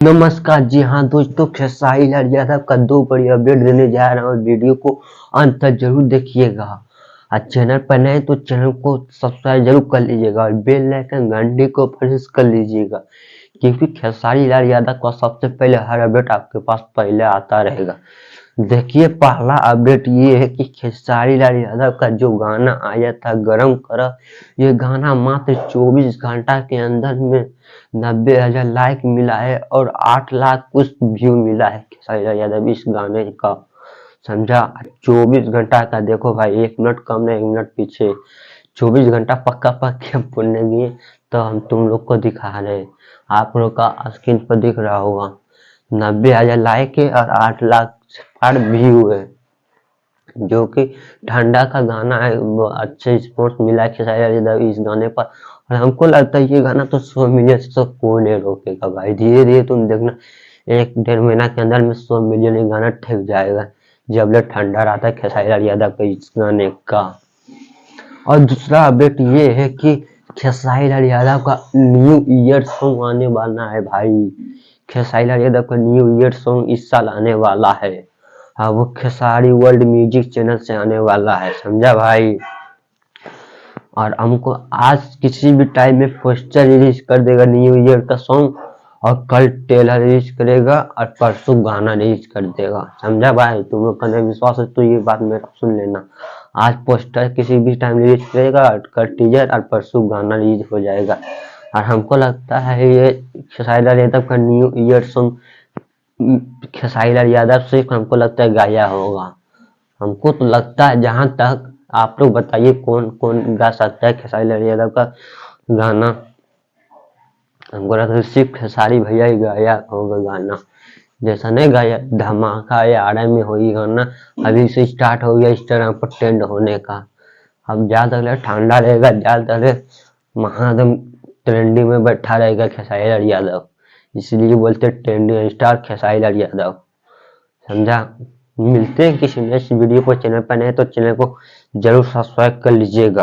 नमस्कार जी हाँ दोस्तों, खेसारी लाल यादव का दो बड़ी अपडेट देने जा रहा हूँ। वीडियो को अंत तक जरूर देखिएगा। और चैनल पर नए तो चैनल को सब्सक्राइब जरूर कर लीजिएगा और बेल आइकन घंटी को प्रेस कर लीजिएगा, क्योंकि खेसारी लाल यादव का सबसे पहले हर अपडेट आपके पास पहले आता रहेगा। देखिए, पहला अपडेट ये है कि खेसारी लाल यादव का जो गाना आया था गरम करा, ये गाना मात्र 24 घंटा के अंदर में 90,000 लाइक मिला है और 8 लाख कुछ व्यू मिला है खेसारी लाल यादव इस गाने का। समझा? 24 घंटा का देखो भाई, 1 मिनट कम नहीं 1 मिनट पीछे 24 घंटा पक्का पक्के बोलेंगे तो हम तुम लोग को दिखा रहे। आप लोग का स्क्रीन पर दिख रहा होगा 90,000 लाइक है और 8 लाख पर व्यू है, जो कि ठंडा का गाना है। वो अच्छे रिस्पॉन्स मिला है खेसारी लाल यादव इस गाने पर। और हमको लगता है ये गाना तो 100 मिलियन से तो कोई नहीं रोकेगा भाई। धीरे धीरे तुम देखना 1-1.5 महीना के अंदर में 100 मिलियन ये गाना ठेक जाएगा, जब ले ठंडा रहता है खेसारी लाल यादव का इस गाने का। और दूसरा अपडेट ये है कि खेसारी लाल यादव का न्यू ईयर सॉन्ग आने वाला है भाई। खेसारी लाल यादव का न्यू ईयर सॉन्ग इस साल आने वाला है। हाँ, वो खेसारी वर्ल्ड म्यूजिक चैनल से आने वाला है। समझा भाई? और हमको आज किसी भी टाइम में पोस्टर रिलीज कर देगा न्यू ईयर का सॉन्ग, और कल ट्रेलर रिलीज करेगा और परसों गाना रिलीज कर देगा। समझा भाई? तुम लोग का नहीं विश्वास है तो ये बात मेरा सुन लेना। आज पोस्टर किसी भी टाइम रिलीज करेगा और कल टीजर और परसों गाना रिलीज हो जाएगा। और हमको लगता है ये खेसारी लाल यादव का new year song Khesari Lal Yadav सिर्फ हमको लगता है गाया होगा। हमको तो लगता है, जहां तक आप लोग बताइए कौन कौन गा सकता है खेसारी लाल यादव का गाना। हमको लगता है सिर्फ खेसारी भैया ही गाया होगा गाना। जैसा नहीं गाया धमाका या आर में हो ये गाना, अभी से स्टार्ट हो गया इंस्टाग्राम पर ट्रेंड होने का। अब ज्यादा ठंडा रहेगा, ज्यादा महादम ट्रेंडिंग में बैठा रहेगा खेसारी लाल यादव, इसलिए बोलते ट्रेंडिंग स्टार खेसारी लाल यादव। समझा? मिलते हैं किसी नेक्स्ट वीडियो को। चैनल पर नए तो चैनल को जरूर सब्सक्राइब कर लीजिएगा।